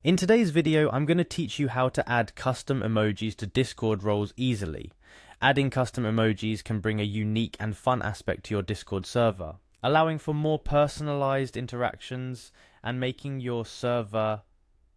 In today's video, I'm going to teach you how to add custom emojis to Discord roles easily. Adding custom emojis can bring a unique and fun aspect to your Discord server, allowing for more personalized interactions and making your server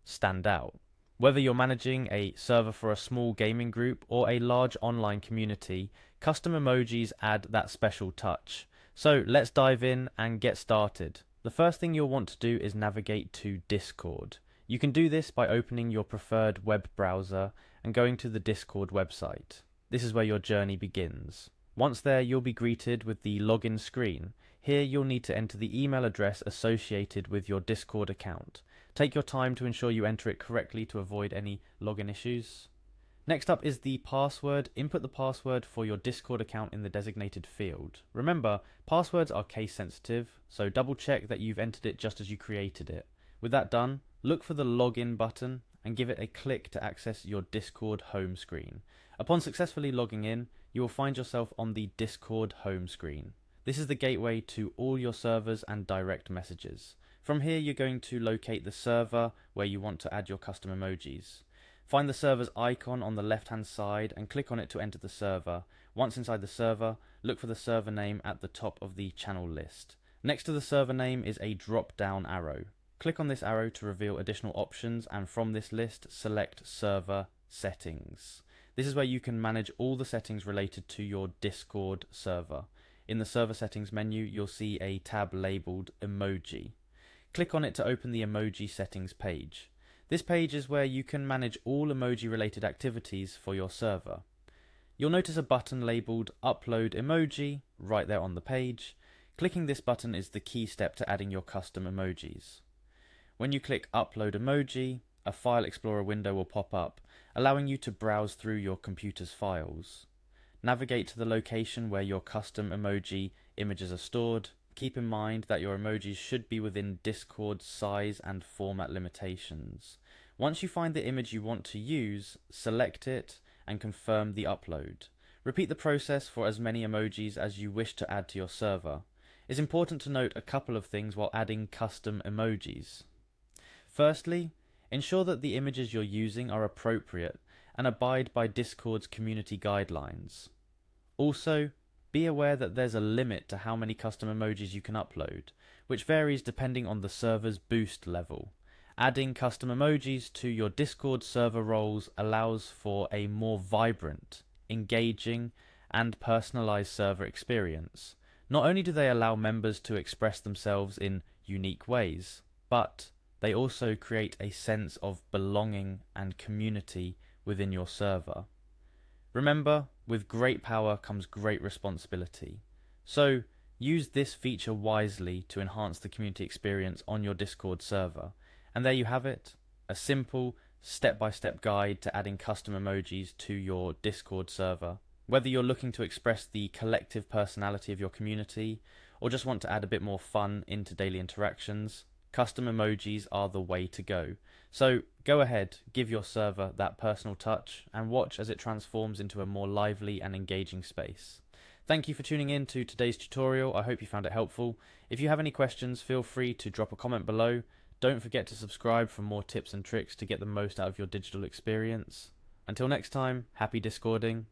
stand out. Whether you're managing a server for a small gaming group or a large online community, custom emojis add that special touch. So let's dive in and get started. The first thing you'll want to do is navigate to Discord. You can do this by opening your preferred web browser and going to the Discord website. This is where your journey begins. Once there, you'll be greeted with the login screen. Here you'll need to enter the email address associated with your Discord account. Take your time to ensure you enter it correctly to avoid any login issues. Next up is the password. Input the password for your Discord account in the designated field. Remember, passwords are case sensitive, so double check that you've entered it just as you created it. With that done, look for the login button and give it a click to access your Discord home screen. Upon successfully logging in, you will find yourself on the Discord home screen. This is the gateway to all your servers and direct messages. From here, you're going to locate the server where you want to add your custom emojis. Find the server's icon on the left-hand side and click on it to enter the server. Once inside the server, look for the server name at the top of the channel list. Next to the server name is a drop-down arrow. Click on this arrow to reveal additional options, and from this list, select Server Settings. This is where you can manage all the settings related to your Discord server. In the Server Settings menu, you'll see a tab labeled Emoji. Click on it to open the Emoji Settings page. This page is where you can manage all emoji-related activities for your server. You'll notice a button labeled Upload Emoji right there on the page. Clicking this button is the key step to adding your custom emojis. When you click Upload Emoji, a File Explorer window will pop up, allowing you to browse through your computer's files. Navigate to the location where your custom emoji images are stored. Keep in mind that your emojis should be within Discord's size and format limitations. Once you find the image you want to use, select it and confirm the upload. Repeat the process for as many emojis as you wish to add to your server. It's important to note a couple of things while adding custom emojis. Firstly, ensure that the images you're using are appropriate and abide by Discord's community guidelines. Also, be aware that there's a limit to how many custom emojis you can upload, which varies depending on the server's boost level. Adding custom emojis to your Discord server roles allows for a more vibrant, engaging, and personalized server experience. Not only do they allow members to express themselves in unique ways, but they also create a sense of belonging and community within your server. Remember, with great power comes great responsibility. So, use this feature wisely to enhance the community experience on your Discord server. And there you have it, a simple, step-by-step guide to adding custom emojis to your Discord server. Whether you're looking to express the collective personality of your community, or just want to add a bit more fun into daily interactions, custom emojis are the way to go. So go ahead, give your server that personal touch and watch as it transforms into a more lively and engaging space. Thank you for tuning in to today's tutorial. I hope you found it helpful. If you have any questions, feel free to drop a comment below. Don't forget to subscribe for more tips and tricks to get the most out of your digital experience. Until next time, happy Discording.